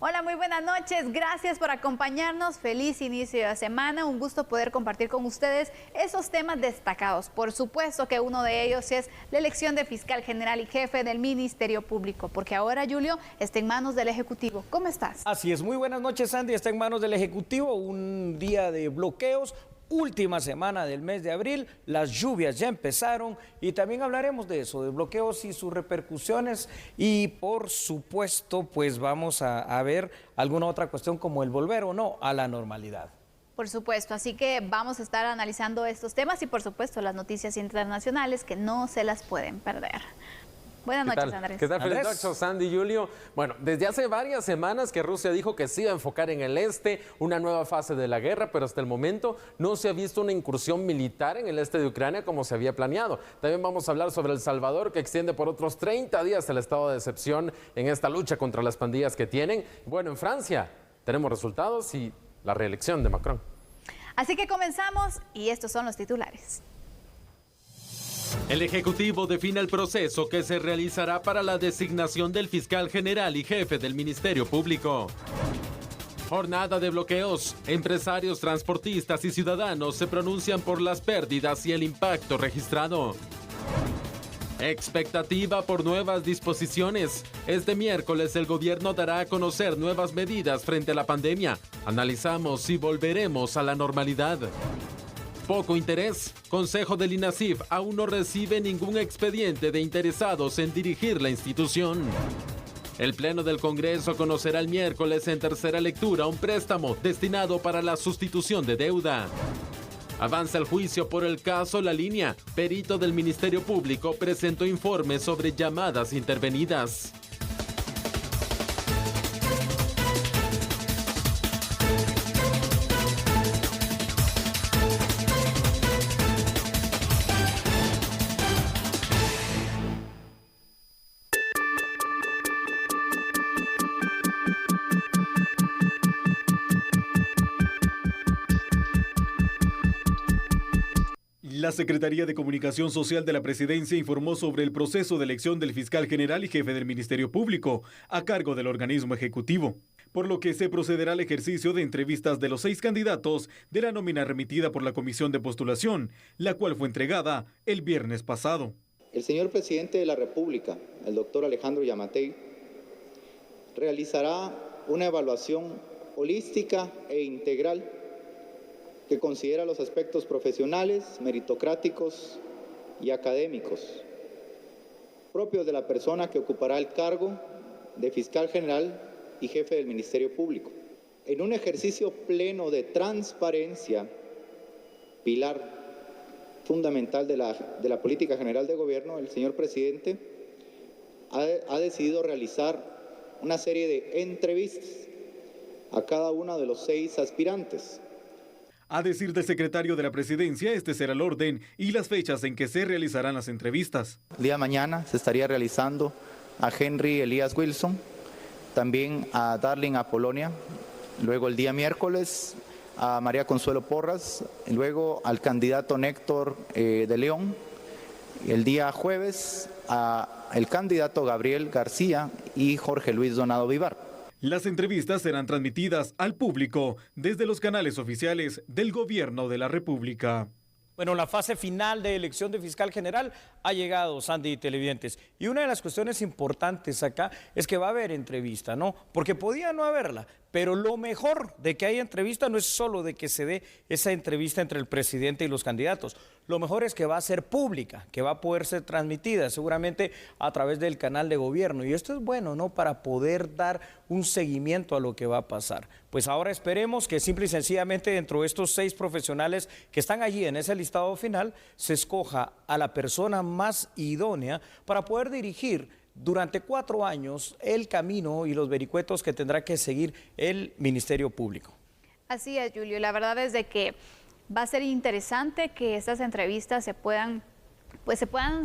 Hola, muy buenas noches. Gracias por acompañarnos. Feliz inicio de semana. Un gusto poder compartir con ustedes esos temas destacados. Por supuesto que uno de ellos es la elección de fiscal general y jefe del Ministerio Público, porque ahora, Julio, está en manos del Ejecutivo. ¿Cómo estás? Así es. Muy buenas noches, Sandy. Está en manos del Ejecutivo. Un día de bloqueos. Última semana del mes de abril, las lluvias ya empezaron y también hablaremos de eso, de bloqueos y sus repercusiones y por supuesto pues vamos a ver alguna otra cuestión como el volver o no a la normalidad. Por supuesto, así que vamos a estar analizando estos temas y por supuesto las noticias internacionales que no se las pueden perder. Buenas noches, Andrés. ¿Qué tal? Feliz noche, Sandy y Julio. Bueno, desde hace varias semanas que Rusia dijo que se iba a enfocar en el este, una nueva fase de la guerra, pero hasta el momento no se ha visto una incursión militar en el este de Ucrania como se había planeado. También vamos a hablar sobre El Salvador, que extiende por otros 30 días el estado de excepción en esta lucha contra las pandillas que tienen. Bueno, en Francia tenemos resultados y la reelección de Macron. Así que comenzamos y estos son los titulares. El Ejecutivo define el proceso que se realizará para la designación del fiscal general y jefe del Ministerio Público. Jornada de bloqueos. Empresarios, transportistas y ciudadanos se pronuncian por las pérdidas y el impacto registrado. Expectativa por nuevas disposiciones. Este miércoles el gobierno dará a conocer nuevas medidas frente a la pandemia. Analizamos si volveremos a la normalidad. Poco interés. Consejo del INASIF aún no recibe ningún expediente de interesados en dirigir la institución. El Pleno del Congreso conocerá el miércoles en tercera lectura un préstamo destinado para la sustitución de deuda. Avanza el juicio por el caso La Línea. Perito del Ministerio Público presentó informe sobre llamadas intervenidas. La Secretaría de Comunicación Social de la Presidencia informó sobre el proceso de elección del fiscal general y jefe del Ministerio Público, a cargo del organismo ejecutivo, por lo que se procederá al ejercicio de entrevistas de los 6 candidatos de la nómina remitida por la Comisión de Postulación, la cual fue entregada el viernes pasado. El señor presidente de la República, el doctor Alejandro Yamatei, realizará una evaluación holística e integral que considera los aspectos profesionales, meritocráticos y académicos propios de la persona que ocupará el cargo de fiscal general y jefe del Ministerio Público. En un ejercicio pleno de transparencia, pilar fundamental de la política general de gobierno, el señor presidente ha decidido realizar una serie de entrevistas a cada uno de los 6 aspirantes. A decir del secretario de la Presidencia, este será el orden y las fechas en que se realizarán las entrevistas. El día de mañana se estaría realizando a Henry Elías Wilson, también a Darling Apolonia, luego el día miércoles a María Consuelo Porras, luego al candidato Néctor de León, el día jueves a el candidato Gabriel García y Jorge Luis Donado Vivar. Las entrevistas serán transmitidas al público desde los canales oficiales del Gobierno de la República. Bueno, la fase final de elección de fiscal general ha llegado, Sandy y televidentes. Y una de las cuestiones importantes acá es que va a haber entrevista, ¿no? Porque podía no haberla, pero lo mejor de que haya entrevista no es solo de que se dé esa entrevista entre el presidente y los candidatos. Lo mejor es que va a ser pública, que va a poder ser transmitida seguramente a través del canal de gobierno. Y esto es bueno, ¿no? Para poder dar un seguimiento a lo que va a pasar. Pues ahora esperemos que simple y sencillamente dentro de estos 6 profesionales que están allí en ese listado final, se escoja a la persona más idónea para poder dirigir durante 4 años el camino y los vericuetos que tendrá que seguir el Ministerio Público. Así es, Julio. La verdad es de que va a ser interesante que estas entrevistas se puedan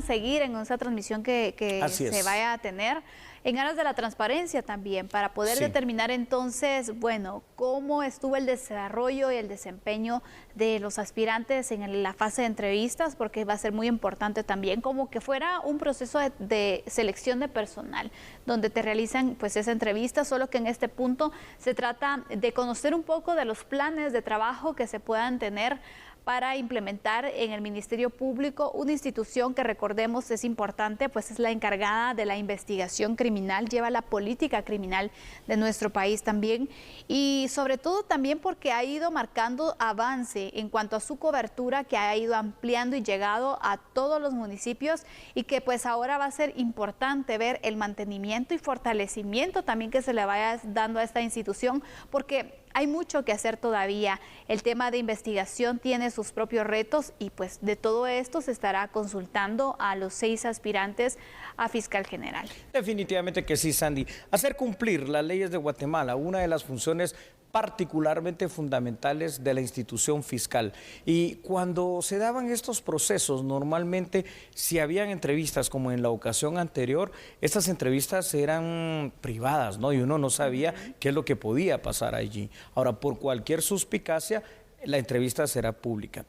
seguir en esa transmisión que se vaya a tener. en aras de la transparencia también, para poder determinar entonces, bueno, cómo estuvo el desarrollo y el desempeño de los aspirantes en la fase de entrevistas, porque va a ser muy importante también, como que fuera un proceso de selección de personal, donde te realizan pues esa entrevista, solo que en este punto se trata de conocer un poco de los planes de trabajo que se puedan tener para implementar en el Ministerio Público, una institución que recordemos es importante, pues es la encargada de la investigación criminal, lleva la política criminal de nuestro país también, y sobre todo también porque ha ido marcando avance en cuanto a su cobertura, que ha ido ampliando y llegado a todos los municipios, y que pues ahora va a ser importante ver el mantenimiento y fortalecimiento también que se le vaya dando a esta institución, porque hay mucho que hacer todavía. El tema de investigación tiene sus propios retos y pues de todo esto se estará consultando a los 6 aspirantes a fiscal general. Definitivamente que sí, Sandy. Hacer cumplir las leyes de Guatemala, una de las funciones particularmente fundamentales de la institución fiscal. Y cuando se daban estos procesos, normalmente si habían entrevistas como en la ocasión anterior, estas entrevistas eran privadas, ¿no? Y uno no sabía qué es lo que podía pasar allí. Ahora, por cualquier suspicacia, la entrevista será pública.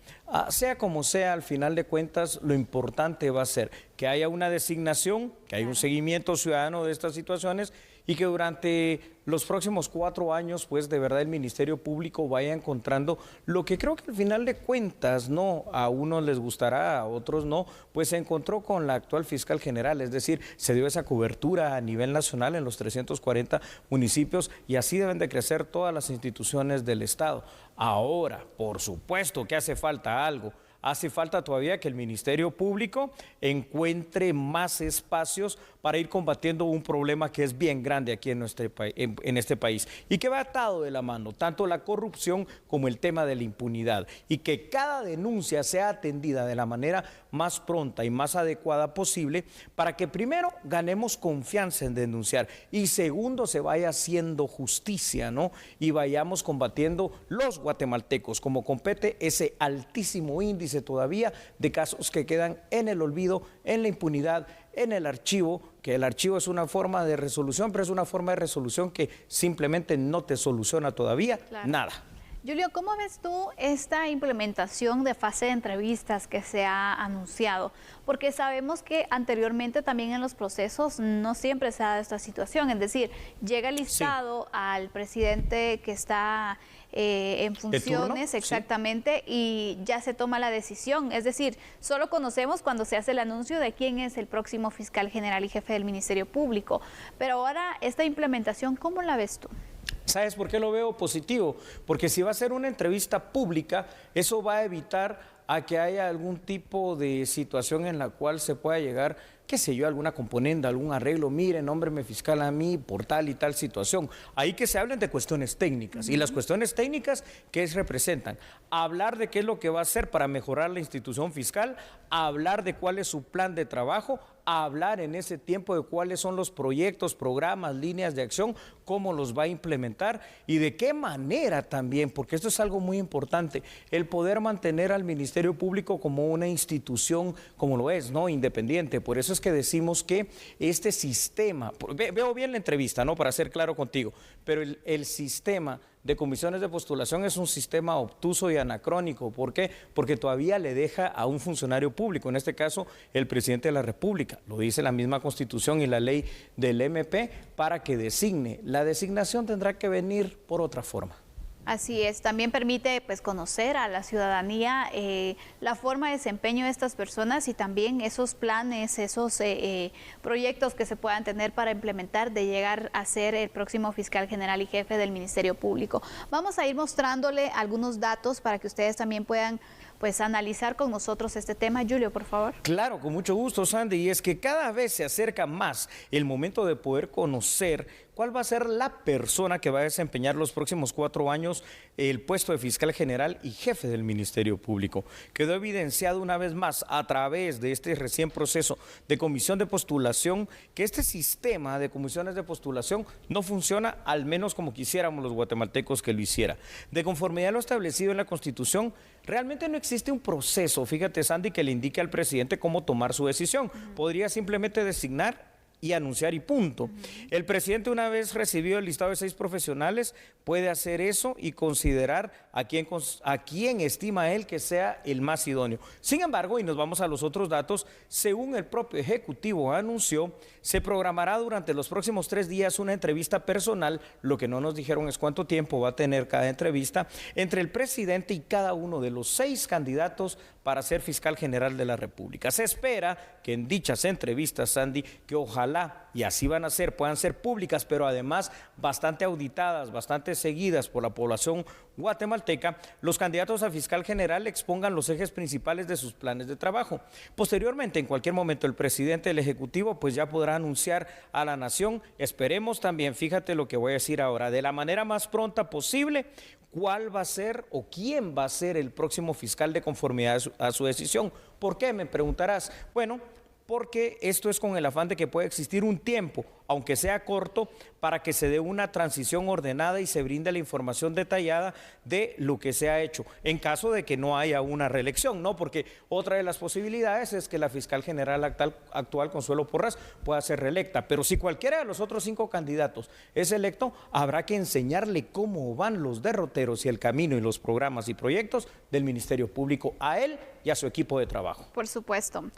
Sea como sea, al final de cuentas, lo importante va a ser que haya una designación, que haya un seguimiento ciudadano de estas situaciones y que durante los próximos 4 años, pues de verdad el Ministerio Público vaya encontrando lo que creo que al final de cuentas, no, a unos les gustará, a otros no, pues se encontró con la actual fiscal general, es decir, se dio esa cobertura a nivel nacional en los 340 municipios y así deben de crecer todas las instituciones del Estado. Ahora, por supuesto que hace falta algo. Hace falta todavía que el Ministerio Público encuentre más espacios para ir combatiendo un problema que es bien grande aquí en este país y que va atado de la mano, tanto la corrupción como el tema de la impunidad, y que cada denuncia sea atendida de la manera más pronta y más adecuada posible para que primero ganemos confianza en denunciar y segundo se vaya haciendo justicia, ¿no? Y vayamos combatiendo los guatemaltecos como compete ese altísimo índice todavía de casos que quedan en el olvido, en la impunidad, en el archivo, que el archivo es una forma de resolución, pero es una forma de resolución que simplemente no te soluciona todavía nada. Julio, ¿cómo ves tú esta implementación de fase de entrevistas que se ha anunciado? Porque sabemos que anteriormente también en los procesos no siempre se ha dado esta situación, es decir, llega el listado al presidente que está en funciones, exactamente, y ya se toma la decisión, es decir, solo conocemos cuando se hace el anuncio de quién es el próximo fiscal general y jefe del Ministerio Público, pero ahora esta implementación, ¿cómo la ves tú? ¿Sabes por qué lo veo positivo? Porque si va a ser una entrevista pública, eso va a evitar a que haya algún tipo de situación en la cual se pueda llegar, qué sé yo, alguna componenda, algún arreglo, mire, nómbreme fiscal a mí por tal y tal situación. Ahí que se hablen de cuestiones técnicas. Y las cuestiones técnicas, ¿qué representan? Hablar de qué es lo que va a hacer para mejorar la institución fiscal, hablar de cuál es su plan de trabajo, hablar en ese tiempo de cuáles son los proyectos, programas, líneas de acción, cómo los va a implementar y de qué manera también, porque esto es algo muy importante, el poder mantener al Ministerio Público como una institución, como lo es, ¿no? Independiente. Por eso es que decimos que este sistema, veo bien la entrevista, ¿no? Para ser claro contigo, pero el sistema de comisiones de postulación es un sistema obtuso y anacrónico. ¿Por qué? Porque todavía le deja a un funcionario público, en este caso el presidente de la República, lo dice la misma Constitución y la ley del MP, para que designe. La designación tendrá que venir por otra forma. Así es, también permite pues conocer a la ciudadanía la forma de desempeño de estas personas y también esos planes, esos proyectos que se puedan tener para implementar de llegar a ser el próximo fiscal general y jefe del Ministerio Público. Vamos a ir mostrándole algunos datos para que ustedes también puedan pues analizar con nosotros este tema. Julio, por favor. Claro, con mucho gusto, Sandy, y es que cada vez se acerca más el momento de poder conocer cuál va a ser la persona que va a desempeñar los próximos 4 años el puesto de fiscal general y jefe del Ministerio Público. Quedó evidenciado una vez más a través de este recién proceso de comisión de postulación que este sistema de comisiones de postulación no funciona al menos como quisiéramos los guatemaltecos que lo hiciera. De conformidad a lo establecido en la Constitución, realmente no existe un proceso, fíjate Sandy, que le indique al presidente cómo tomar su decisión. Podría simplemente designar y anunciar y punto. El presidente, una vez recibido el listado de 6 profesionales, puede hacer eso y considerar a quién estima él que sea el más idóneo. Sin embargo, y nos vamos a los otros datos, según el propio Ejecutivo anunció, se programará durante los próximos 3 días una entrevista personal, lo que no nos dijeron es cuánto tiempo va a tener cada entrevista, entre el presidente y cada uno de los 6 candidatos para ser fiscal general de la República. Se espera que en dichas entrevistas, Sandy, que ojalá, y así van a ser, puedan ser públicas, pero además bastante auditadas, bastante seguidas por la población guatemalteca, los candidatos a fiscal general expongan los ejes principales de sus planes de trabajo. Posteriormente, en cualquier momento, el presidente del Ejecutivo pues ya podrá anunciar a la nación, esperemos también, fíjate lo que voy a decir ahora, de la manera más pronta posible, cuál va a ser o quién va a ser el próximo fiscal de conformidad a su decisión. ¿Por qué? Me preguntarás. Bueno, porque esto es con el afán de que pueda existir un tiempo, aunque sea corto, para que se dé una transición ordenada y se brinde la información detallada de lo que se ha hecho, en caso de que no haya una reelección, ¿no? Porque otra de las posibilidades es que la fiscal general actual, Consuelo Porras, pueda ser reelecta, pero si cualquiera de los otros 5 candidatos es electo, habrá que enseñarle cómo van los derroteros y el camino y los programas y proyectos del Ministerio Público a él y a su equipo de trabajo. Por supuesto.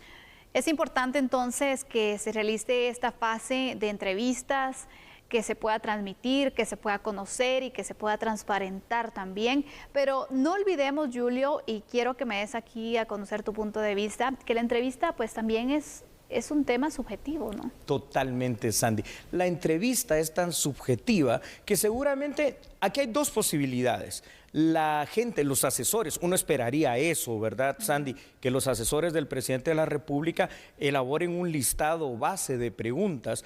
Es importante entonces que se realice esta fase de entrevistas, que se pueda transmitir, que se pueda conocer y que se pueda transparentar también. Pero no olvidemos, Julio, y quiero que me des aquí a conocer tu punto de vista, que la entrevista pues también es un tema subjetivo, ¿no? Totalmente, Sandy. La entrevista es tan subjetiva que seguramente aquí hay 2 posibilidades. La gente, los asesores, uno esperaría eso, ¿verdad, Sandy? Que los asesores del presidente de la República elaboren un listado base de preguntas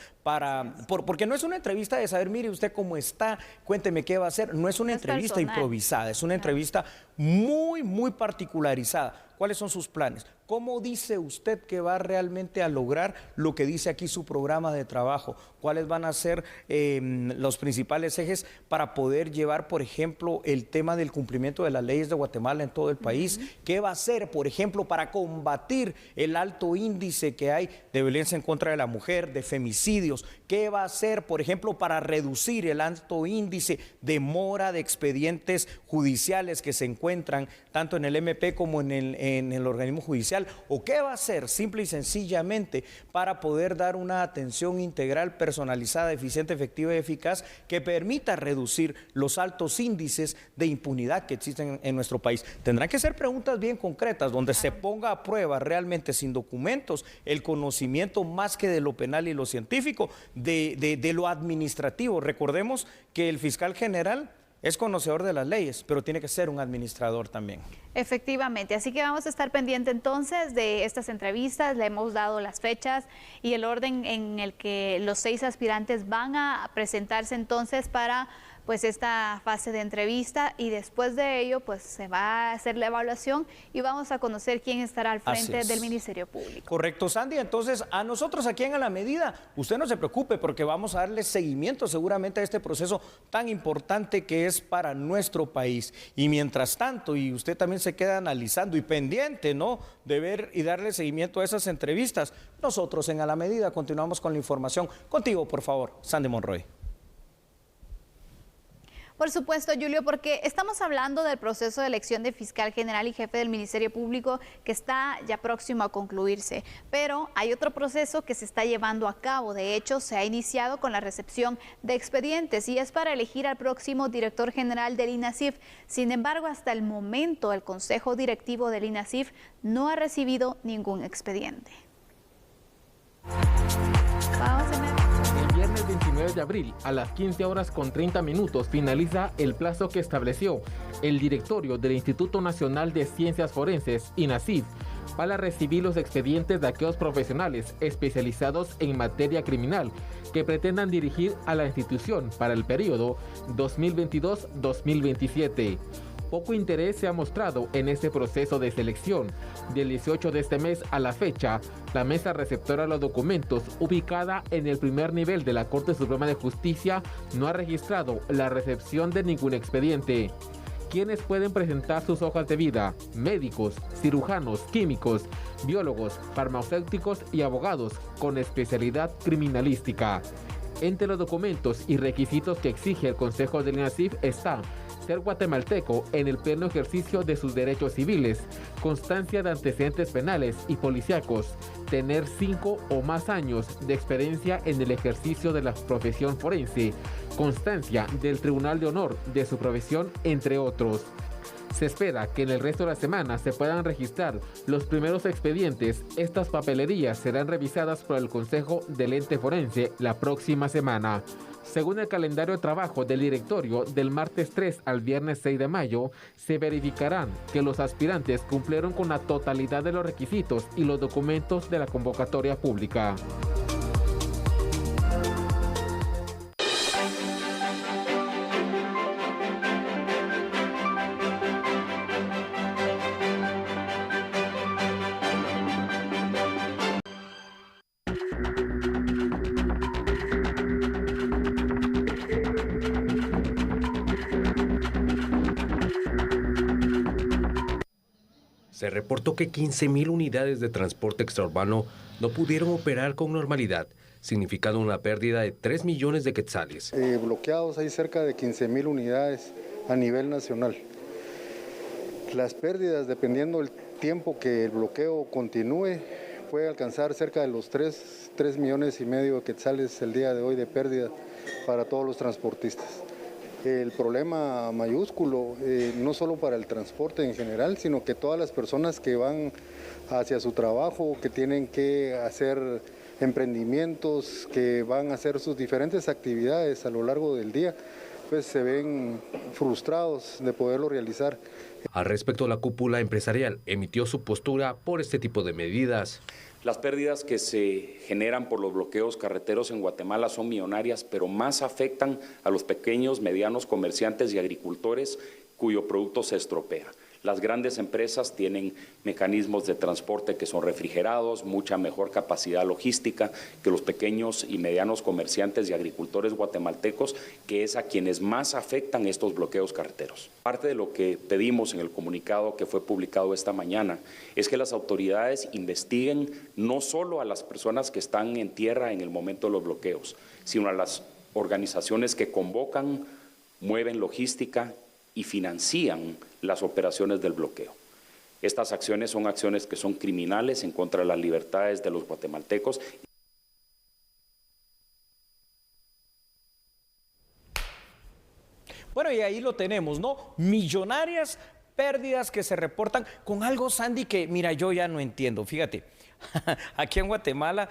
porque no es una entrevista de saber, mire usted cómo está, cuénteme qué va a hacer. No es una entrevista improvisada, es una entrevista muy, muy particularizada. ¿Cuáles son sus planes? ¿Cómo dice usted que va realmente a lograr lo que dice aquí su programa de trabajo? ¿Cuáles van a ser los principales ejes para poder llevar, por ejemplo, el tema del cumplimiento de las leyes de Guatemala en todo el país? ¿Qué va a hacer, por ejemplo, para combatir el alto índice que hay de violencia en contra de la mujer, de femicidios? ¿Qué va a hacer, por ejemplo, para reducir el alto índice de mora de expedientes judiciales que se encuentran tanto en el MP como en el organismo judicial? ¿O qué va a hacer simple y sencillamente para poder dar una atención integral, personalizada, eficiente, efectiva y eficaz que permita reducir los altos índices de impunidad que existen en nuestro país? Tendrán que ser preguntas bien concretas donde se ponga a prueba realmente sin documentos el conocimiento más que de lo penal y lo científico, de lo administrativo. Recordemos que el fiscal general es conocedor de las leyes, pero tiene que ser un administrador también. Efectivamente, así que vamos a estar pendiente entonces de estas entrevistas. Le hemos dado las fechas y el orden en el que los 6 aspirantes van a presentarse entonces para pues esta fase de entrevista, y después de ello pues se va a hacer la evaluación y vamos a conocer quién estará al frente del Ministerio Público. Correcto, Sandy. Entonces, a nosotros aquí en A la Medida, usted no se preocupe porque vamos a darle seguimiento seguramente a este proceso tan importante que es para nuestro país. Y mientras tanto, y usted también se queda analizando y pendiente, ¿no?, de ver y darle seguimiento a esas entrevistas, nosotros en A la Medida continuamos con la información. Contigo, por favor, Sandy Monroy. Por supuesto, Julio, porque estamos hablando del proceso de elección de fiscal general y jefe del Ministerio Público que está ya próximo a concluirse, pero hay otro proceso que se está llevando a cabo. De hecho, se ha iniciado con la recepción de expedientes y es para elegir al próximo director general del INASIF. Sin embargo, hasta el momento, el Consejo Directivo del INASIF no ha recibido ningún expediente. Vamos a ver. El viernes 29 de abril, a las 15:30, finaliza el plazo que estableció el directorio del Instituto Nacional de Ciencias Forenses, INASIF, para recibir los expedientes de aquellos profesionales especializados en materia criminal que pretendan dirigir a la institución para el periodo 2022-2027. Poco interés se ha mostrado en este proceso de selección. Del 18 de este mes a la fecha, la mesa receptora de los documentos, ubicada en el primer nivel de la Corte Suprema de Justicia, no ha registrado la recepción de ningún expediente. quienes pueden presentar sus hojas de vida: médicos, cirujanos, químicos, biólogos, farmacéuticos y abogados con especialidad criminalística. Entre los documentos y requisitos que exige el Consejo del INASIF está ser guatemalteco en el pleno ejercicio de sus derechos civiles, constancia de antecedentes penales y policíacos, tener 5 o más años de experiencia en el ejercicio de la profesión forense, constancia del Tribunal de Honor de su profesión, entre otros. Se espera que en el resto de la semana se puedan registrar los primeros expedientes. Estas papelerías serán revisadas por el Consejo del Ente Forense la próxima semana. Según el calendario de trabajo del directorio, del martes 3 al viernes 6 de mayo, se verificarán que los aspirantes cumplieron con la totalidad de los requisitos y los documentos de la convocatoria pública. Se reportó que 15.000 unidades de transporte extraurbano no pudieron operar con normalidad, significando una pérdida de 3 millones de quetzales. Bloqueados hay cerca de 15.000 unidades a nivel nacional. Las pérdidas, dependiendo del tiempo que el bloqueo continúe, puede alcanzar cerca de los 3 millones y medio de quetzales el día de hoy de pérdida para todos los transportistas. El problema mayúsculo, no solo para el transporte en general, sino que todas las personas que van hacia su trabajo, que tienen que hacer emprendimientos, que van a hacer sus diferentes actividades a lo largo del día, pues se ven frustrados de poderlo realizar. Al respecto, la cúpula empresarial emitió su postura por este tipo de medidas. Las pérdidas que se generan por los bloqueos carreteros en Guatemala son millonarias, pero más afectan a los pequeños, medianos comerciantes y agricultores cuyo producto se estropea. Las grandes empresas tienen mecanismos de transporte que son refrigerados, mucha mejor capacidad logística que los pequeños y medianos comerciantes y agricultores guatemaltecos, que es a quienes más afectan estos bloqueos carreteros. Parte de lo que pedimos en el comunicado que fue publicado esta mañana es que las autoridades investiguen no solo a las personas que están en tierra en el momento de los bloqueos, sino a las organizaciones que convocan, mueven logística y financian las operaciones del bloqueo. Estas acciones son acciones que son criminales en contra de las libertades de los guatemaltecos. Bueno, y ahí lo tenemos, ¿no? Millonarias pérdidas que se reportan con algo, Sandy, que mira, yo ya no entiendo. Fíjate, aquí en Guatemala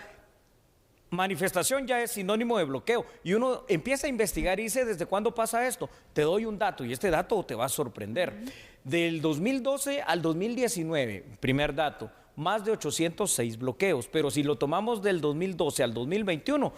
manifestación ya es sinónimo de bloqueo y uno empieza a investigar y dice, ¿desde cuándo pasa esto? Te doy un dato y este dato te va a sorprender. Del 2012 al 2019, primer dato, más de 806 bloqueos, pero si lo tomamos del 2012 al 2021,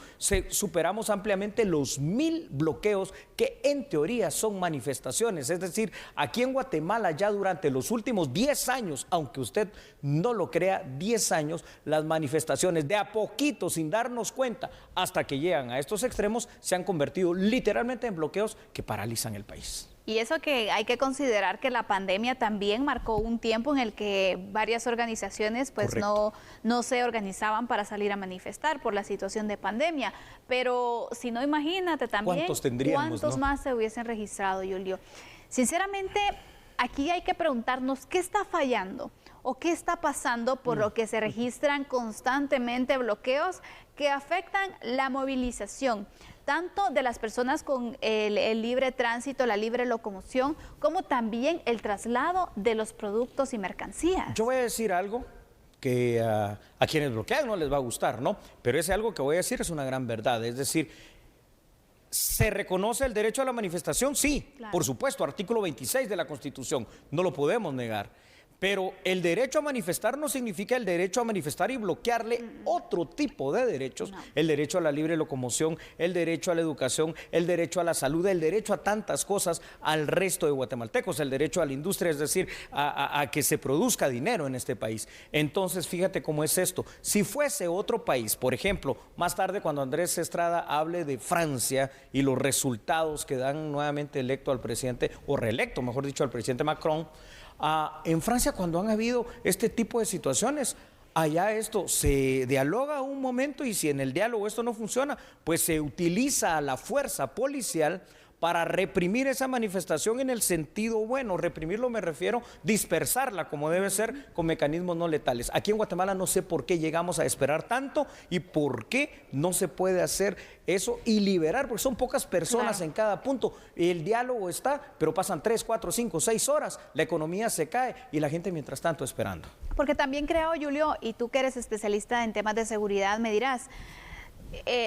superamos ampliamente los 1.000 bloqueos que en teoría son manifestaciones. Es decir, aquí en Guatemala ya durante los últimos 10 años, aunque usted no lo crea, 10 años, las manifestaciones de a poquito, sin darnos cuenta, hasta que llegan a estos extremos, se han convertido literalmente en bloqueos que paralizan el país. Y eso que hay que considerar que la pandemia también marcó un tiempo en el que varias organizaciones pues no se organizaban para salir a manifestar por la situación de pandemia. Pero si no, imagínate también cuántos más se hubiesen registrado, Julio. Sinceramente, aquí hay que preguntarnos qué está fallando o qué está pasando por lo que se registran constantemente bloqueos que afectan la movilización, tanto de las personas con el libre tránsito, la libre locomoción, como también el traslado de los productos y mercancías. Yo voy a decir algo que a quienes bloquean no les va a gustar, ¿no? Pero ese algo que voy a decir es una gran verdad, es decir, ¿se reconoce el derecho a la manifestación? Sí, claro. Por supuesto, artículo 26 de la Constitución, no lo podemos negar. Pero el derecho a manifestar no significa el derecho a manifestar y bloquearle otro tipo de derechos. No. El derecho a la libre locomoción, el derecho a la educación, el derecho a la salud, el derecho a tantas cosas al resto de guatemaltecos, el derecho a la industria, es decir, a que se produzca dinero en este país. Entonces, fíjate cómo es esto. Si fuese otro país, por ejemplo, más tarde cuando Andrés Estrada hable de Francia y los resultados que dan nuevamente electo al presidente, o reelecto, mejor dicho, al presidente Macron, en Francia, cuando han habido este tipo de situaciones, allá esto se dialoga un momento y si en el diálogo esto no funciona, pues se utiliza la fuerza policial para reprimir esa manifestación en el sentido bueno. Reprimirlo me refiero dispersarla como debe ser con mecanismos no letales. Aquí en Guatemala no sé por qué llegamos a esperar tanto y por qué no se puede hacer eso y liberar, porque son pocas personas en cada punto. El diálogo está, pero pasan 3, 4, 5, 6 horas, la economía se cae y la gente mientras tanto esperando. Porque también creo, Julio, y tú que eres especialista en temas de seguridad, me dirás,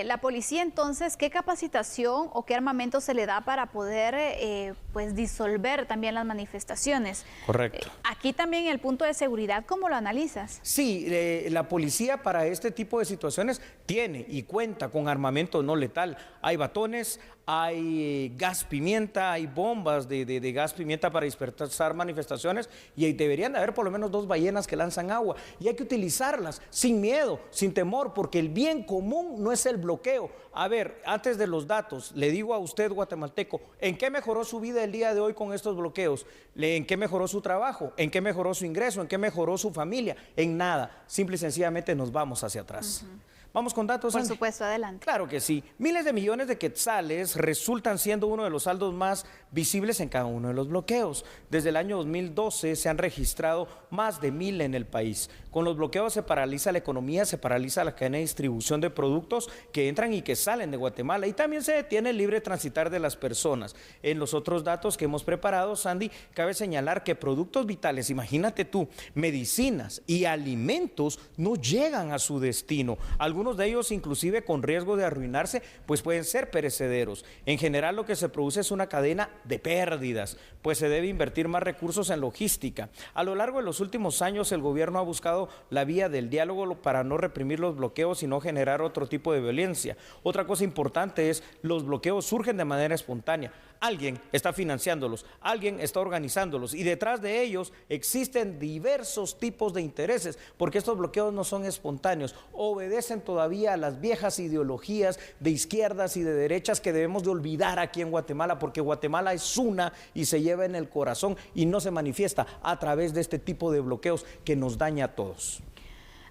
la policía entonces, ¿qué capacitación o qué armamento se le da para poder pues disolver también las manifestaciones? Correcto. Aquí también el punto de seguridad, ¿cómo lo analizas? Sí, la policía para este tipo de situaciones tiene y cuenta con armamento no letal. Hay batones, hay gas pimienta, hay bombas de gas pimienta para dispersar manifestaciones y deberían de haber por lo menos 2 ballenas que lanzan agua y hay que utilizarlas sin miedo, sin temor, porque el bien común no es el bloqueo. A ver, antes de los datos, le digo a usted, guatemalteco, ¿en qué mejoró su vida el día de hoy con estos bloqueos? ¿En qué mejoró su trabajo? ¿En qué mejoró su ingreso? ¿En qué mejoró su familia? En nada, simple y sencillamente nos vamos hacia atrás. ¿Vamos con datos, Por Andy? supuesto, adelante. Claro que sí. Miles de millones de quetzales resultan siendo uno de los saldos más visibles en cada uno de los bloqueos. Desde el año 2012 se han registrado más de 1000 en el país. Con los bloqueos se paraliza la economía, se paraliza la cadena de distribución de productos que entran y que salen de Guatemala y también se detiene el libre transitar de las personas. En los otros datos que hemos preparado, Sandy, cabe señalar que productos vitales, imagínate tú, medicinas y alimentos no llegan a su destino. Algunos de ellos inclusive con riesgo de arruinarse, pues pueden ser perecederos. En general lo que se produce es una cadena de pérdidas, pues se debe invertir más recursos en logística. A lo largo de los últimos años el gobierno ha buscado la vía del diálogo para no reprimir los bloqueos y no generar otro tipo de violencia. Otra cosa importante es los bloqueos surgen de manera espontánea. Alguien está financiándolos, alguien está organizándolos y detrás de ellos existen diversos tipos de intereses, porque estos bloqueos no son espontáneos, obedecen todavía a las viejas ideologías de izquierdas y de derechas que debemos de olvidar aquí en Guatemala, porque Guatemala es una y se lleva en el corazón y no se manifiesta a través de este tipo de bloqueos que nos daña a todos.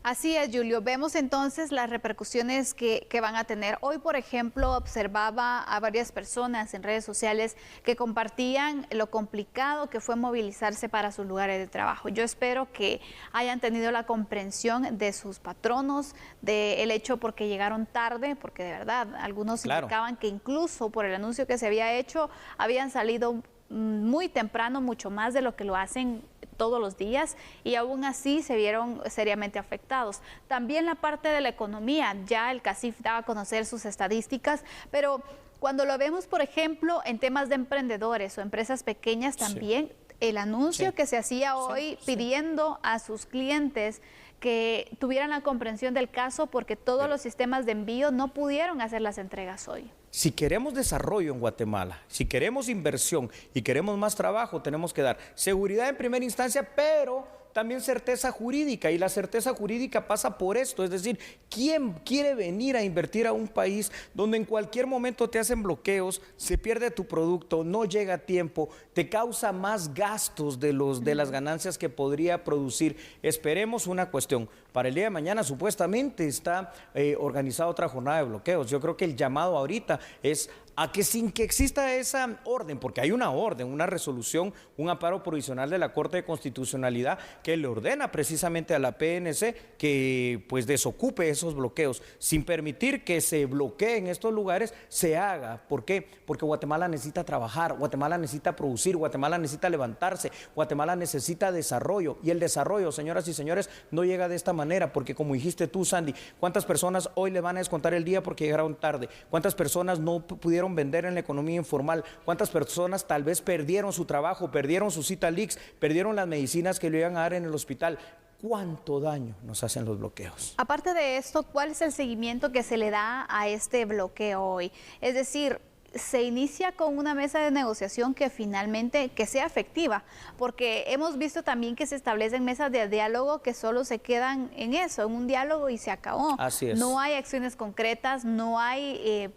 Así es, Julio. Vemos entonces las repercusiones que van a tener. Hoy, por ejemplo, observaba a varias personas en redes sociales que compartían lo complicado que fue movilizarse para sus lugares de trabajo. Yo espero que hayan tenido la comprensión de sus patronos, del hecho porque llegaron tarde, porque de verdad algunos indicaban que incluso por el anuncio que se había hecho, habían salido muy temprano, mucho más de lo que lo hacen todos los días y aún así se vieron seriamente afectados. También la parte de la economía, ya el CACIF daba a conocer sus estadísticas, pero cuando lo vemos, por ejemplo, en temas de emprendedores o empresas pequeñas también, el anuncio que se hacía hoy pidiendo a sus clientes que tuvieran la comprensión del caso porque todos los sistemas de envío no pudieron hacer las entregas hoy. Si queremos desarrollo en Guatemala, si queremos inversión y queremos más trabajo, tenemos que dar seguridad en primera instancia, pero también certeza jurídica, y la certeza jurídica pasa por esto, es decir, ¿quién quiere venir a invertir a un país donde en cualquier momento te hacen bloqueos, se pierde tu producto, no llega a tiempo, te causa más gastos de las ganancias que podría producir? Esperemos una cuestión. Para el día de mañana supuestamente está organizada otra jornada de bloqueos. Yo creo que el llamado ahorita es a que sin que exista esa orden, porque hay una orden, una resolución, un amparo provisional de la Corte de Constitucionalidad que le ordena precisamente a la PNC que pues desocupe esos bloqueos, sin permitir que se bloqueen estos lugares, se haga. ¿Por qué? Porque Guatemala necesita trabajar, Guatemala necesita producir, Guatemala necesita levantarse, Guatemala necesita desarrollo, y el desarrollo, señoras y señores, no llega de esta manera, porque como dijiste tú, Sandy, ¿cuántas personas hoy le van a descontar el día porque llegaron tarde? ¿Cuántas personas no pudieron pudieron vender en la economía informal, cuántas personas tal vez perdieron su trabajo, perdieron su cita al IX, perdieron las medicinas que le iban a dar en el hospital. ¿Cuánto daño nos hacen los bloqueos? Aparte de esto, ¿cuál es el seguimiento que se le da a este bloqueo hoy? Es decir, se inicia con una mesa de negociación que finalmente que sea efectiva, porque hemos visto también que se establecen mesas de diálogo que solo se quedan en eso, en un diálogo y se acabó. Así es. No hay acciones concretas, no hay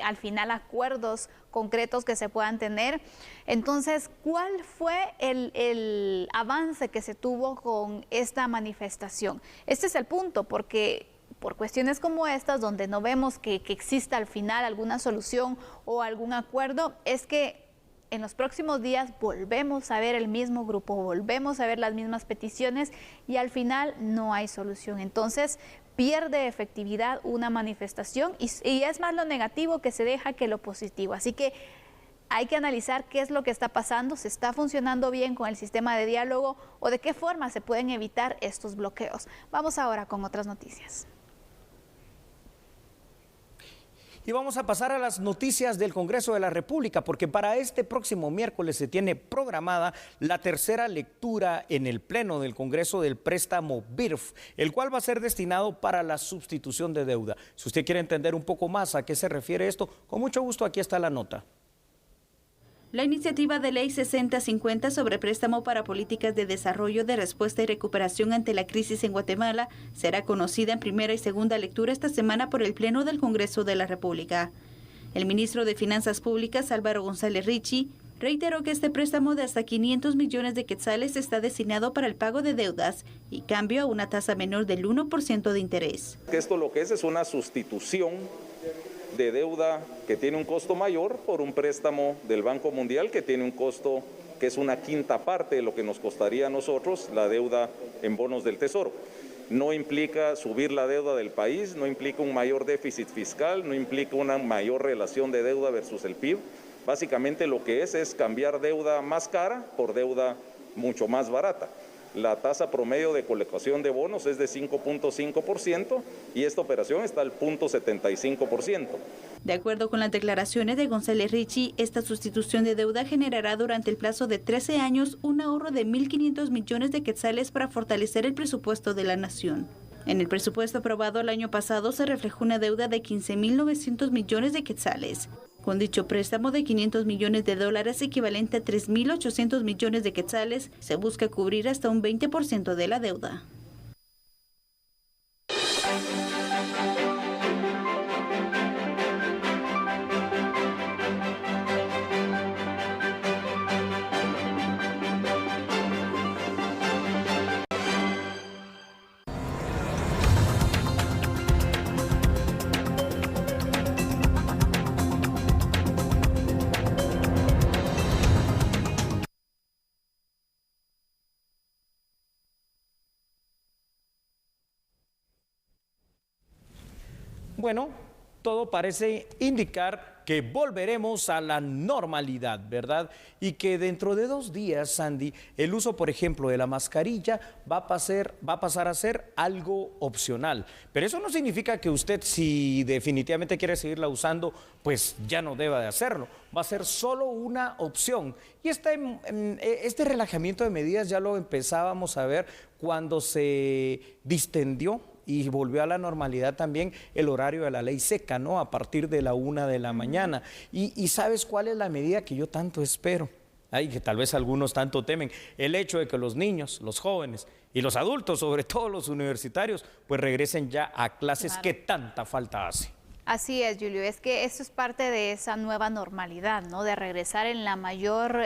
al final acuerdos concretos que se puedan tener. Entonces, ¿cuál fue el avance que se tuvo con esta manifestación? Este es el punto, porque por cuestiones como estas, donde no vemos que exista al final alguna solución o algún acuerdo, es que en los próximos días volvemos a ver el mismo grupo, volvemos a ver las mismas peticiones y al final no hay solución. Entonces, pierde efectividad una manifestación y es más lo negativo que se deja que lo positivo. Así que hay que analizar qué es lo que está pasando, si está funcionando bien con el sistema de diálogo o de qué forma se pueden evitar estos bloqueos. Vamos ahora con otras noticias. Y vamos a pasar a las noticias del Congreso de la República, porque para este próximo miércoles se tiene programada la tercera lectura en el Pleno del Congreso del préstamo BIRF, el cual va a ser destinado para la sustitución de deuda. Si usted quiere entender un poco más a qué se refiere esto, con mucho gusto aquí está la nota. La iniciativa de ley 6050 sobre préstamo para políticas de desarrollo, de respuesta y recuperación ante la crisis en Guatemala será conocida en primera y segunda lectura esta semana por el Pleno del Congreso de la República. El ministro de Finanzas Públicas, Álvaro González Richie, reiteró que este préstamo de hasta 500 millones de quetzales está destinado para el pago de deudas y cambio a una tasa menor del 1% de interés. Esto lo que es una sustitución de deuda que tiene un costo mayor por un préstamo del Banco Mundial que tiene un costo que es una quinta parte de lo que nos costaría a nosotros la deuda en bonos del Tesoro. No implica subir la deuda del país, no implica un mayor déficit fiscal, no implica una mayor relación de deuda versus el PIB. Básicamente lo que es cambiar deuda más cara por deuda mucho más barata. La tasa promedio de colocación de bonos es de 5.5% y esta operación está al 0.75%. De acuerdo con las declaraciones de González Richie, esta sustitución de deuda generará durante el plazo de 13 años un ahorro de 1.500 millones de quetzales para fortalecer el presupuesto de la nación. En el presupuesto aprobado el año pasado se reflejó una deuda de 15.900 millones de quetzales. Con dicho préstamo de 500 millones de dólares, equivalente a 3.800 millones de quetzales, se busca cubrir hasta un 20% de la deuda. Bueno, todo parece indicar que volveremos a la normalidad, ¿verdad? Y que dentro de 2 días, Sandy, el uso, por ejemplo, de la mascarilla va a pasar a ser algo opcional. Pero eso no significa que usted, si definitivamente quiere seguirla usando, pues ya no deba de hacerlo. Va a ser solo una opción. Y este relajamiento de medidas ya lo empezábamos a ver cuando se distendió y volvió a la normalidad también el horario de la ley seca, ¿no? A partir de la 1 de la mañana. Y ¿sabes cuál es la medida que yo tanto espero? Ay, que tal vez algunos tanto temen. El hecho de que los niños, los jóvenes y los adultos, sobre todo los universitarios, pues regresen ya a clases que tanta falta hace. Así es, Julio. Es que eso es parte de esa nueva normalidad, ¿no? De regresar en la mayor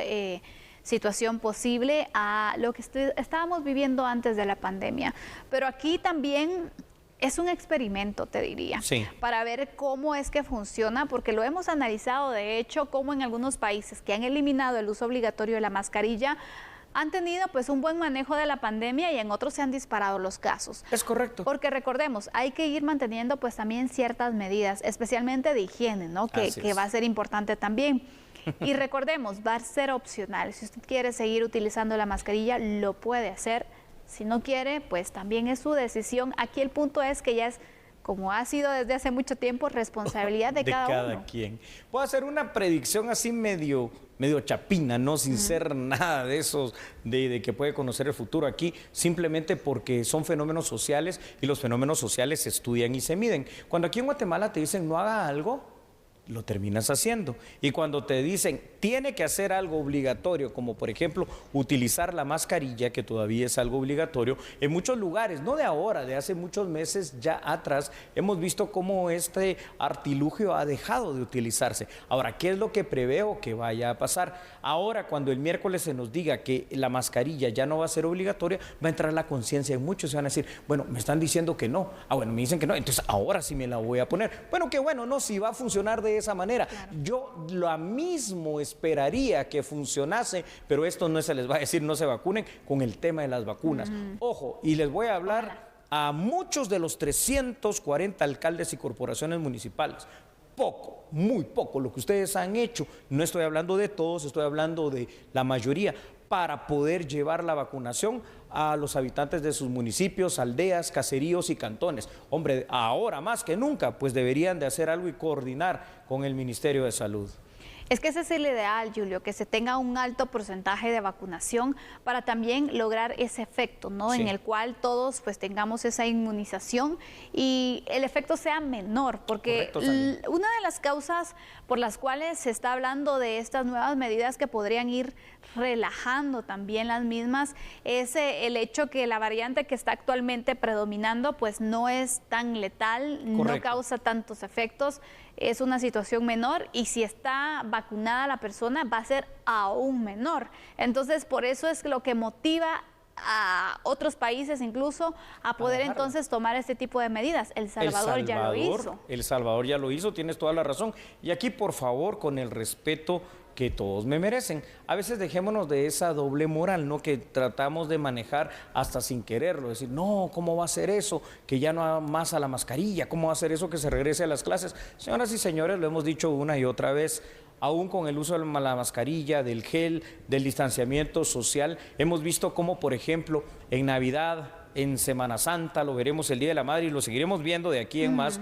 situación posible a lo que estábamos viviendo antes de la pandemia. Pero aquí también es un experimento, te diría, sí, para ver cómo es que funciona, porque lo hemos analizado, de hecho, cómo en algunos países que han eliminado el uso obligatorio de la mascarilla han tenido pues un buen manejo de la pandemia y en otros se han disparado los casos. Es correcto. Porque recordemos, hay que ir manteniendo pues también ciertas medidas, especialmente de higiene, ¿no? Que va a ser importante también. Y recordemos, va a ser opcional. Si usted quiere seguir utilizando la mascarilla, lo puede hacer. Si no quiere, pues también es su decisión. Aquí el punto es que ya es como ha sido desde hace mucho tiempo, responsabilidad de cada uno. Quien. Puedo hacer una predicción así medio chapina, ¿no? Sin ser nada de esos, de que puede conocer el futuro aquí, simplemente porque son fenómenos sociales y los fenómenos sociales se estudian y se miden. Cuando aquí en Guatemala te dicen no haga algo, lo terminas haciendo. Y cuando te dicen tiene que hacer algo obligatorio, como por ejemplo utilizar la mascarilla, que todavía es algo obligatorio, en muchos lugares, no de ahora, de hace muchos meses ya atrás, hemos visto cómo este artilugio ha dejado de utilizarse. Ahora, ¿qué es lo que preveo que vaya a pasar? Ahora, cuando el miércoles se nos diga que la mascarilla ya no va a ser obligatoria, va a entrar la conciencia de muchos y van a decir, bueno, me están diciendo que no. Ah, bueno, me dicen que no, entonces ahora sí me la voy a poner. Bueno, qué bueno, no, si va a funcionar de esa manera. Claro. Yo lo mismo esperaría que funcionase, pero esto no se les va a decir no se vacunen con el tema de las vacunas. Ojo, y les voy a hablar a muchos de los 340 alcaldes y corporaciones municipales. Poco, muy poco lo que ustedes han hecho, no estoy hablando de todos, estoy hablando de la mayoría, para poder llevar la vacunación a los habitantes de sus municipios, aldeas, caseríos y cantones. Hombre, ahora más que nunca, pues deberían de hacer algo y coordinar con el Ministerio de Salud. Es que ese es el ideal, Julio, que se tenga un alto porcentaje de vacunación para también lograr ese efecto, ¿no? Sí. En el cual todos pues tengamos esa inmunización y el efecto sea menor, porque una de las causas por las cuales se está hablando de estas nuevas medidas que podrían ir relajando también las mismas es el hecho que la variante que está actualmente predominando pues no es tan letal, no causa tantos efectos, es una situación menor y si está vacunada la persona va a ser aún menor. Entonces por eso es lo que motiva a otros países incluso a poder entonces tomar este tipo de medidas. El Salvador ya lo hizo. El Salvador ya lo hizo, tienes toda la razón. Y aquí por favor con el respeto que todos me merecen. A veces dejémonos de esa doble moral, ¿no? Que tratamos de manejar hasta sin quererlo, decir, no, ¿cómo va a ser eso? Que ya no más a la mascarilla, ¿cómo va a ser eso que se regrese a las clases? Señoras y señores, lo hemos dicho una y otra vez, aún con el uso de la mascarilla, del gel, del distanciamiento social, hemos visto cómo, por ejemplo, en Navidad, en Semana Santa, lo veremos el Día de la Madre y lo seguiremos viendo de aquí en más,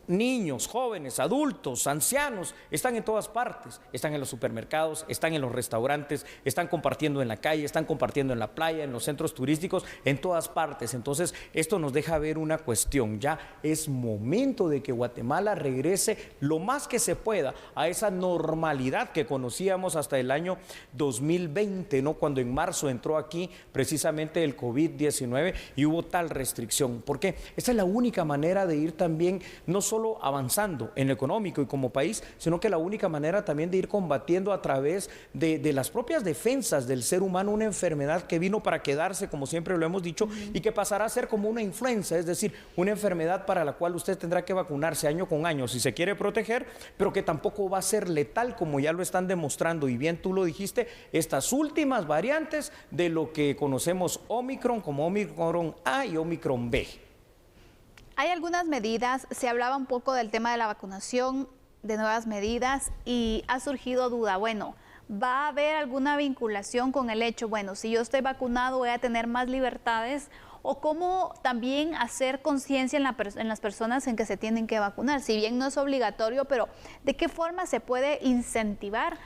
niños, jóvenes, adultos, ancianos, están en todas partes, están en los supermercados, están en los restaurantes, están compartiendo en la calle, están compartiendo en la playa, en los centros turísticos, en todas partes. Entonces, esto nos deja ver una cuestión, ya es momento de que Guatemala regrese lo más que se pueda a esa normalidad que conocíamos hasta el año 2020, ¿no? Cuando en marzo entró aquí precisamente el COVID-19 y hubo tal restricción. ¿Por qué? Esta es la única manera de ir también no solo avanzando en lo económico y como país, sino que la única manera también de ir combatiendo a través de las propias defensas del ser humano una enfermedad que vino para quedarse, como siempre lo hemos dicho, y que pasará a ser como una influenza, es decir, una enfermedad para la cual usted tendrá que vacunarse año con año si se quiere proteger, pero que tampoco va a ser letal como ya lo están demostrando, y bien tú lo dijiste, estas últimas variantes de lo que conocemos Omicron como Omicron A y Omicron B. Hay algunas medidas, se hablaba un poco del tema de la vacunación, de nuevas medidas y ha surgido duda, bueno, ¿va a haber alguna vinculación con el hecho, bueno, si yo estoy vacunado voy a tener más libertades? O cómo también hacer conciencia en las personas en que se tienen que vacunar, si bien no es obligatorio, pero ¿de qué forma se puede incentivar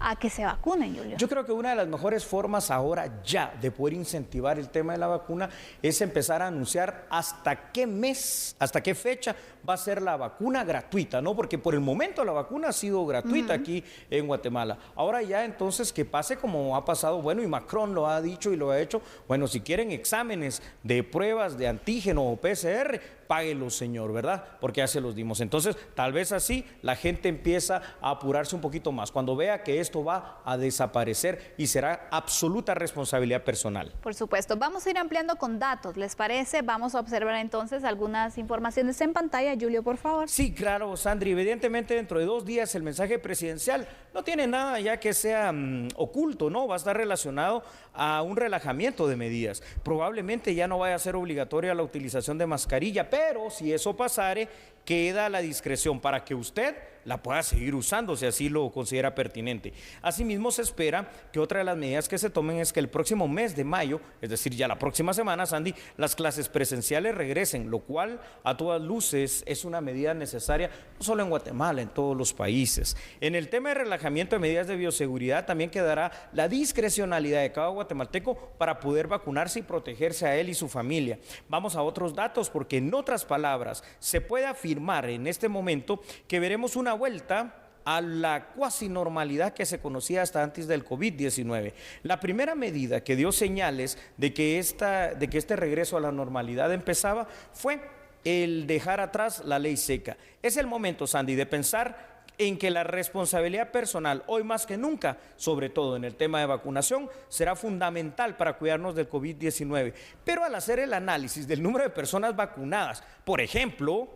a que se vacunen, Julio? Yo creo que una de las mejores formas ahora ya de poder incentivar el tema de la vacuna es empezar a anunciar hasta qué mes, hasta qué fecha va a ser la vacuna gratuita, ¿no? Porque por el momento la vacuna ha sido gratuita aquí en Guatemala. Ahora ya entonces que pase como ha pasado, bueno, y Macron lo ha dicho y lo ha hecho, bueno, si quieren exámenes de pruebas de antígeno o PCR, páguelos, señor, ¿verdad? Porque ya se los dimos. Entonces, tal vez así la gente empieza a apurarse un poquito más cuando vea que esto va a desaparecer y será absoluta responsabilidad personal. Por supuesto. Vamos a ir ampliando con datos, ¿les parece? Vamos a observar entonces algunas informaciones en pantalla. Julio, por favor. Sí, claro, Sandri. Evidentemente, dentro de 2 días el mensaje presidencial no tiene nada ya que sea oculto, ¿no? Va a estar relacionado a un relajamiento de medidas. Probablemente ya no vaya a ser obligatoria la utilización de mascarilla, pero si eso pasare, queda a la discreción para que usted la pueda seguir usando si así lo considera pertinente. Asimismo, se espera que otra de las medidas que se tomen es que el próximo mes de mayo, es decir, ya la próxima semana, Sandy, las clases presenciales regresen, lo cual a todas luces es una medida necesaria, no solo en Guatemala, en todos los países. En el tema de relajamiento de medidas de bioseguridad también quedará la discrecionalidad de cada guatemalteco para poder vacunarse y protegerse a él y su familia. Vamos a otros datos, porque en otras palabras, se puede afirmar en este momento que veremos una vuelta a la cuasi normalidad que se conocía hasta antes del COVID-19. La primera medida que dio señales de que este regreso a la normalidad empezaba fue el dejar atrás la ley seca. Es el momento, Sandy, de pensar en que la responsabilidad personal, hoy más que nunca, sobre todo en el tema de vacunación, será fundamental para cuidarnos del COVID-19. Pero al hacer el análisis del número de personas vacunadas, por ejemplo,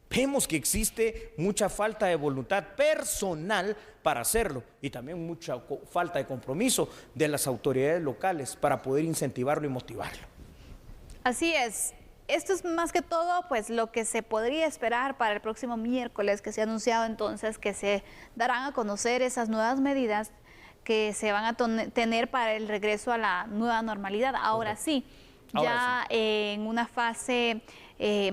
vemos que existe mucha falta de voluntad personal para hacerlo y también mucha falta de compromiso de las autoridades locales para poder incentivarlo y motivarlo. Así es. Esto es más que todo pues lo que se podría esperar para el próximo miércoles, que se ha anunciado entonces que se darán a conocer esas nuevas medidas que se van a tener para el regreso a la nueva normalidad. Ahora sí, ya en una fase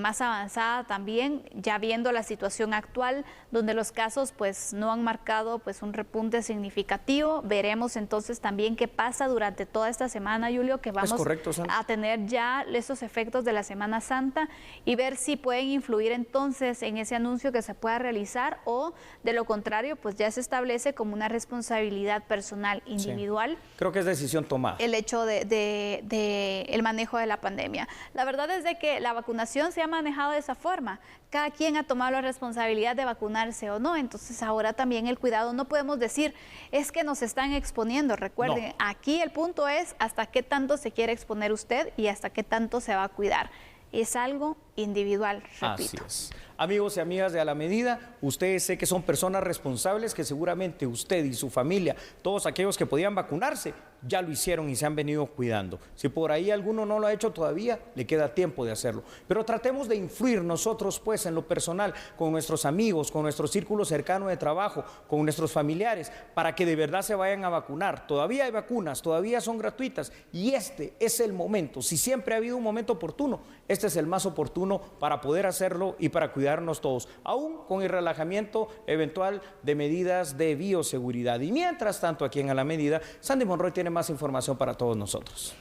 más avanzada también, ya viendo la situación actual, donde los casos pues no han marcado pues un repunte significativo. Veremos entonces también qué pasa durante toda esta semana, Julio, que vamos a tener ya esos efectos de la Semana Santa y ver si pueden influir entonces en ese anuncio que se pueda realizar, o de lo contrario pues ya se establece como una responsabilidad personal individual. Sí. Creo que es decisión tomada. El hecho de el manejo de la pandemia. La verdad es de que la vacunación se ha manejado de esa forma. Cada quien ha tomado la responsabilidad de vacunarse o no. Entonces ahora también el cuidado, no podemos decir es que nos están exponiendo. Recuerden, aquí el punto es hasta qué tanto se quiere exponer usted y hasta qué tanto se va a cuidar. Es algo individual, repito. Así es. Amigos y amigas de A la Medida, ustedes sé que son personas responsables, que seguramente usted y su familia, todos aquellos que podían vacunarse, ya lo hicieron y se han venido cuidando. Si por ahí alguno no lo ha hecho todavía, le queda tiempo de hacerlo. Pero tratemos de influir nosotros pues en lo personal, con nuestros amigos, con nuestro círculo cercano de trabajo, con nuestros familiares, para que de verdad se vayan a vacunar. Todavía hay vacunas, todavía son gratuitas y este es el momento. Si siempre ha habido un momento oportuno, este es el más oportuno para poder hacerlo y para cuidarnos todos, aún con el relajamiento eventual de medidas de bioseguridad. Y mientras tanto, aquí en A la Medida, Sandy Monroy tiene más información para todos nosotros.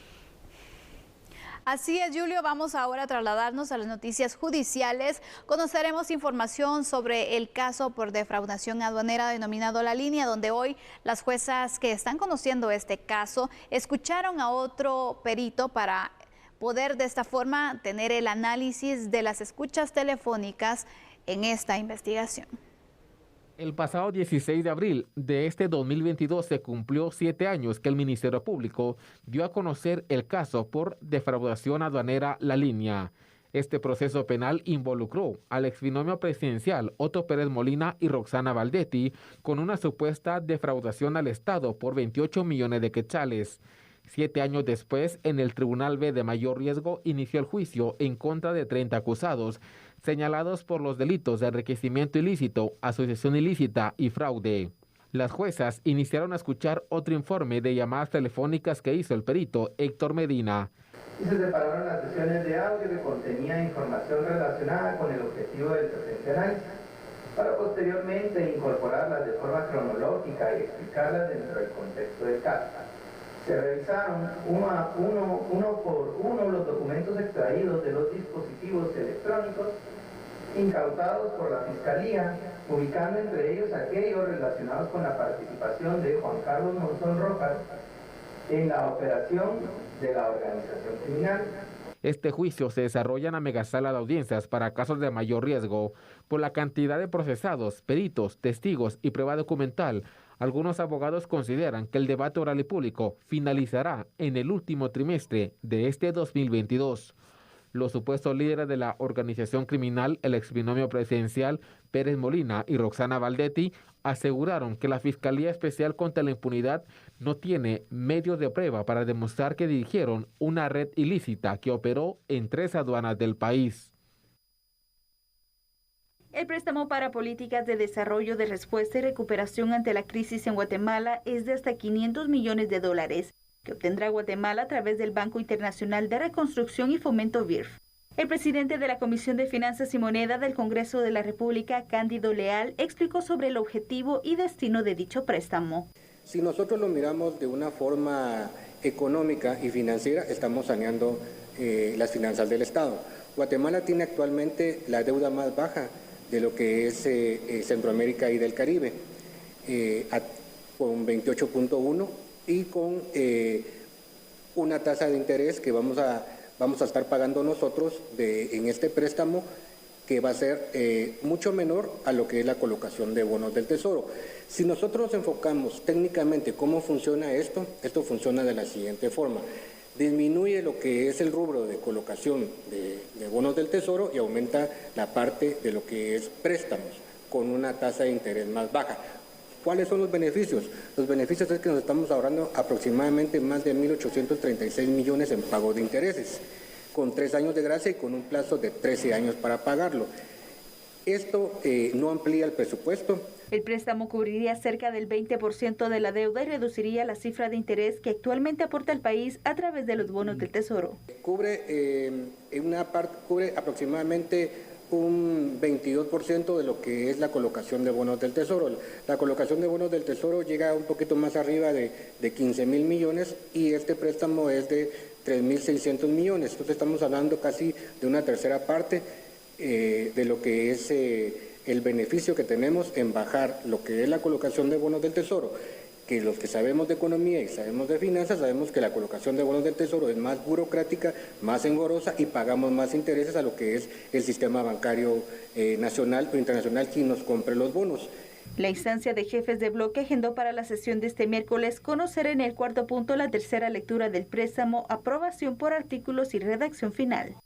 Así es, Julio, vamos ahora a trasladarnos a las noticias judiciales. Conoceremos información sobre el caso por defraudación aduanera denominado La Línea, donde hoy las juezas que están conociendo este caso escucharon a otro perito para poder de esta forma tener el análisis de las escuchas telefónicas en esta investigación. El pasado 16 de abril de este 2022 se cumplió 7 años que el Ministerio Público dio a conocer el caso por defraudación aduanera La Línea. Este proceso penal involucró al exbinomio presidencial Otto Pérez Molina y Roxana Valdetti con una supuesta defraudación al Estado por 28 millones de quetzales. 7 años después, en el Tribunal B de Mayor Riesgo inició el juicio en contra de 30 acusados, señalados por los delitos de enriquecimiento ilícito, asociación ilícita y fraude. Las juezas iniciaron a escuchar otro informe de llamadas telefónicas que hizo el perito Héctor Medina. Y se separaron las sesiones de audio que contenía información relacionada con el objetivo del presente análisis, para posteriormente incorporarlas de forma cronológica y explicarlas dentro del contexto del caso. Se revisaron uno por uno los documentos extraídos de los dispositivos electrónicos incautados por la Fiscalía, ubicando entre ellos aquellos relacionados con la participación de Juan Carlos Monzón Rojas en la operación de la organización criminal. Este juicio se desarrolla en la megasala de audiencias para casos de mayor riesgo por la cantidad de procesados, peritos, testigos y prueba documental. Algunos abogados consideran que el debate oral y público finalizará en el último trimestre de este 2022. Los supuestos líderes de la organización criminal, el exbinomio presidencial Pérez Molina y Roxana Valdetti, aseguraron que la Fiscalía Especial contra la Impunidad no tiene medios de prueba para demostrar que dirigieron una red ilícita que operó en 3 aduanas del país. El préstamo para políticas de desarrollo de respuesta y recuperación ante la crisis en Guatemala es de hasta $500 millones, que obtendrá Guatemala a través del Banco Internacional de Reconstrucción y Fomento BIRF. El presidente de la Comisión de Finanzas y Moneda del Congreso de la República, Cándido Leal, explicó sobre el objetivo y destino de dicho préstamo. Si nosotros lo miramos de una forma económica y financiera, estamos saneando las finanzas del Estado. Guatemala tiene actualmente la deuda más baja de lo que es Centroamérica y del Caribe, con 28.1 y con una tasa de interés que vamos a estar pagando nosotros en este préstamo, que va a ser mucho menor a lo que es la colocación de bonos del Tesoro. Si nosotros enfocamos técnicamente cómo funciona esto funciona de la siguiente forma. Disminuye lo que es el rubro de colocación de bonos del Tesoro y aumenta la parte de lo que es préstamos con una tasa de interés más baja. ¿Cuáles son los beneficios? Los beneficios es que nos estamos ahorrando aproximadamente más de 1.836 millones en pago de intereses, con 3 años de gracia y con un plazo de 13 años para pagarlo. Esto no amplía el presupuesto. El préstamo cubriría cerca del 20% de la deuda y reduciría la cifra de interés que actualmente aporta el país a través de los bonos del Tesoro. Cubre aproximadamente un 22% de lo que es la colocación de bonos del Tesoro. La colocación de bonos del Tesoro llega un poquito más arriba de 15.000 millones y este préstamo es de 3.600 millones. Entonces estamos hablando casi de una tercera parte de lo que es el beneficio que tenemos en bajar lo que es la colocación de bonos del Tesoro, que los que sabemos de economía y sabemos de finanzas sabemos que la colocación de bonos del Tesoro es más burocrática, más engorrosa y pagamos más intereses a lo que es el sistema bancario nacional o internacional quien nos compre los bonos. La instancia de jefes de bloque agendó para la sesión de este miércoles conocer en el cuarto punto la tercera lectura del préstamo, aprobación por artículos y redacción final.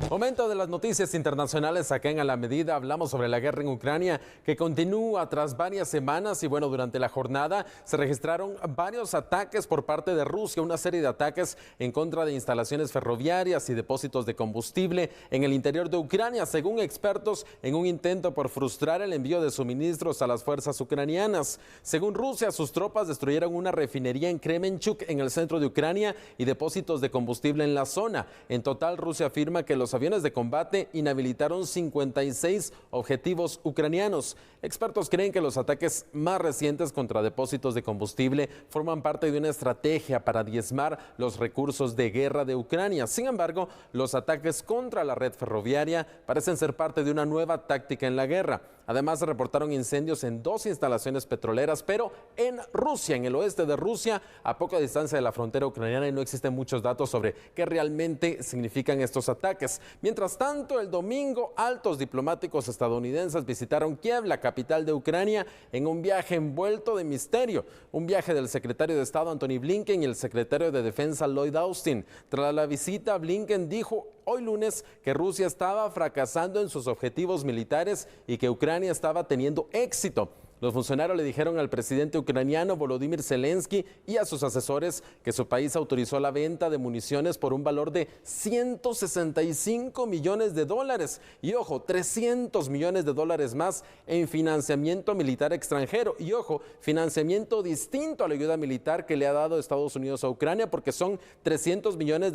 Momento de las noticias internacionales acá en A la Medida. Hablamos sobre la guerra en Ucrania que continúa tras varias semanas y bueno, durante la jornada se registraron varios ataques por parte de Rusia, una serie de ataques en contra de instalaciones ferroviarias y depósitos de combustible en el interior de Ucrania, según expertos, en un intento por frustrar el envío de suministros a las fuerzas ucranianas. Según Rusia, sus tropas destruyeron una refinería en Kremenchuk, en el centro de Ucrania, y depósitos de combustible en la zona. En total, Rusia afirma que los aviones de combate inhabilitaron 56 objetivos ucranianos. Expertos creen que los ataques más recientes contra depósitos de combustible forman parte de una estrategia para diezmar los recursos de guerra de Ucrania. Sin embargo, los ataques contra la red ferroviaria parecen ser parte de una nueva táctica en la guerra. Además, se reportaron incendios en 2 instalaciones petroleras, pero en Rusia, en el oeste de Rusia, a poca distancia de la frontera ucraniana, y no existen muchos datos sobre qué realmente significan estos ataques. Mientras tanto, el domingo, altos diplomáticos estadounidenses visitaron Kiev, la capital de Ucrania, en un viaje envuelto de misterio. Un viaje del secretario de Estado Antony Blinken y el secretario de Defensa Lloyd Austin. Tras la visita, Blinken dijo hoy lunes que Rusia estaba fracasando en sus objetivos militares y que Ucrania estaba teniendo éxito. Los funcionarios le dijeron al presidente ucraniano Volodymyr Zelensky y a sus asesores que su país autorizó la venta de municiones por un valor de $165 millones. Y ojo, $300 millones más en financiamiento militar extranjero. Y ojo, financiamiento distinto a la ayuda militar que le ha dado Estados Unidos a Ucrania, porque son $300 millones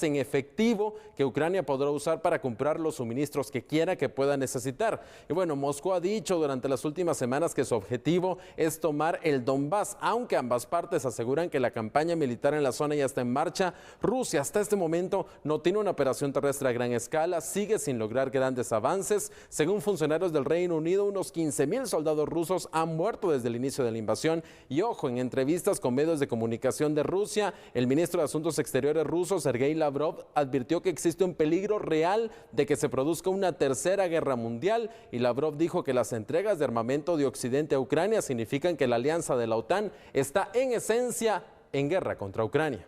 en efectivo que Ucrania podrá usar para comprar los suministros que quiera que pueda necesitar. Y bueno, Moscú ha dicho durante las últimas semanas que su objetivo es tomar el Donbass, aunque ambas partes aseguran que la campaña militar en la zona ya está en marcha. Rusia hasta este momento no tiene una operación terrestre a gran escala, sigue sin lograr grandes avances. Según funcionarios del Reino Unido, unos 15,000 soldados rusos han muerto desde el inicio de la invasión. Y ojo, en entrevistas con medios de comunicación de Rusia, el ministro de Asuntos Exteriores ruso, Sergei Lavrov, advirtió que existe un peligro real de que se produzca una tercera guerra mundial. Y Lavrov dijo que las entregas de armamento de Occidente a Ucrania significan que la alianza de la OTAN está en esencia en guerra contra Ucrania.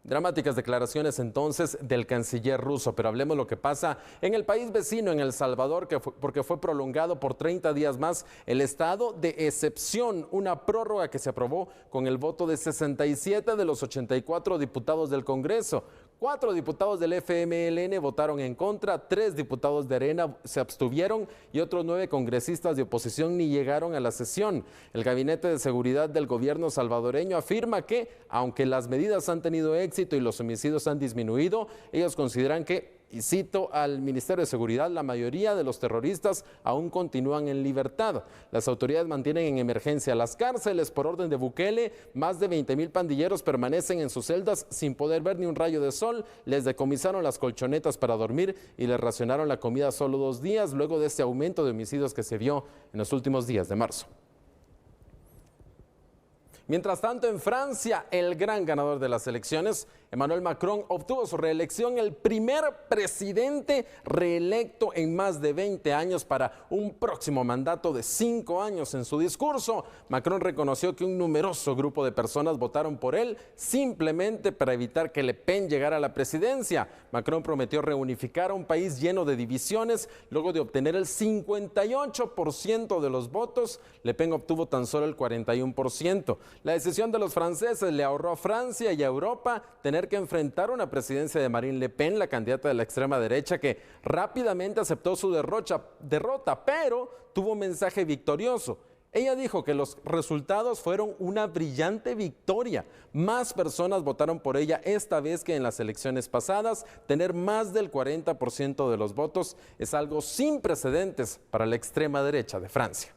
Dramáticas declaraciones entonces del canciller ruso, pero hablemos lo que pasa en el país vecino, en El Salvador, porque fue prolongado por 30 días más el estado de excepción, una prórroga que se aprobó con el voto de 67 de los 84 diputados del Congreso. 4 diputados del FMLN votaron en contra, 3 diputados de Arena se abstuvieron y otros 9 congresistas de oposición ni llegaron a la sesión. El Gabinete de Seguridad del gobierno salvadoreño afirma que, aunque las medidas han tenido éxito y los homicidios han disminuido, ellos consideran que, y cito al Ministerio de Seguridad, la mayoría de los terroristas aún continúan en libertad. Las autoridades mantienen en emergencia las cárceles por orden de Bukele. Más de 20,000 pandilleros permanecen en sus celdas sin poder ver ni un rayo de sol. Les decomisaron las colchonetas para dormir y les racionaron la comida solo 2 días luego de este aumento de homicidios que se vio en los últimos días de marzo. Mientras tanto, en Francia, el gran ganador de las elecciones, Emmanuel Macron, obtuvo su reelección, el primer presidente reelecto en más de 20 años para un próximo mandato de 5 años. En su discurso, Macron reconoció que un numeroso grupo de personas votaron por él simplemente para evitar que Le Pen llegara a la presidencia. Macron prometió reunificar a un país lleno de divisiones luego de obtener el 58% de los votos. Le Pen obtuvo tan solo el 41%. La decisión de los franceses le ahorró a Francia y a Europa tener que enfrentar una presidencia de Marine Le Pen, la candidata de la extrema derecha, que rápidamente aceptó su derrota, pero tuvo un mensaje victorioso. Ella dijo que los resultados fueron una brillante victoria. Más personas votaron por ella esta vez que en las elecciones pasadas. Tener más del 40% de los votos es algo sin precedentes para la extrema derecha de Francia.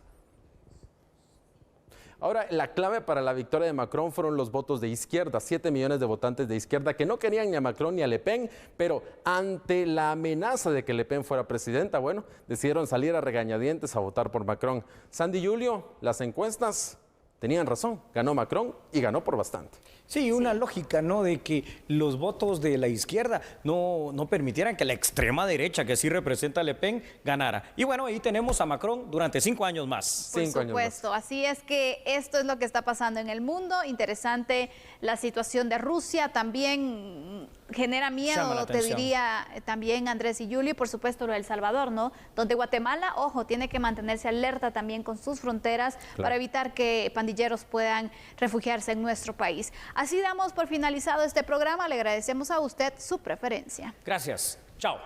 Ahora, la clave para la victoria de Macron fueron los votos de izquierda, 7 millones de votantes de izquierda que no querían ni a Macron ni a Le Pen, pero ante la amenaza de que Le Pen fuera presidenta, bueno, decidieron salir a regañadientes a votar por Macron. Sandy Julio, las encuestas tenían razón, ganó Macron y ganó por bastante. Sí, una lógica, ¿no? De que los votos de la izquierda no permitieran que la extrema derecha, que sí representa a Le Pen, ganara. Y bueno, ahí tenemos a Macron durante 5 años más. Por supuesto, así es que esto es lo que está pasando en el mundo. Interesante la situación de Rusia, también genera miedo, te diría también Andrés y Julio, y por supuesto lo de El Salvador, ¿no? Donde Guatemala, ojo, tiene que mantenerse alerta también con sus fronteras para evitar que pandilleros puedan refugiarse en nuestro país. Así damos por finalizado este programa. Le agradecemos a usted su preferencia. Gracias. Chao.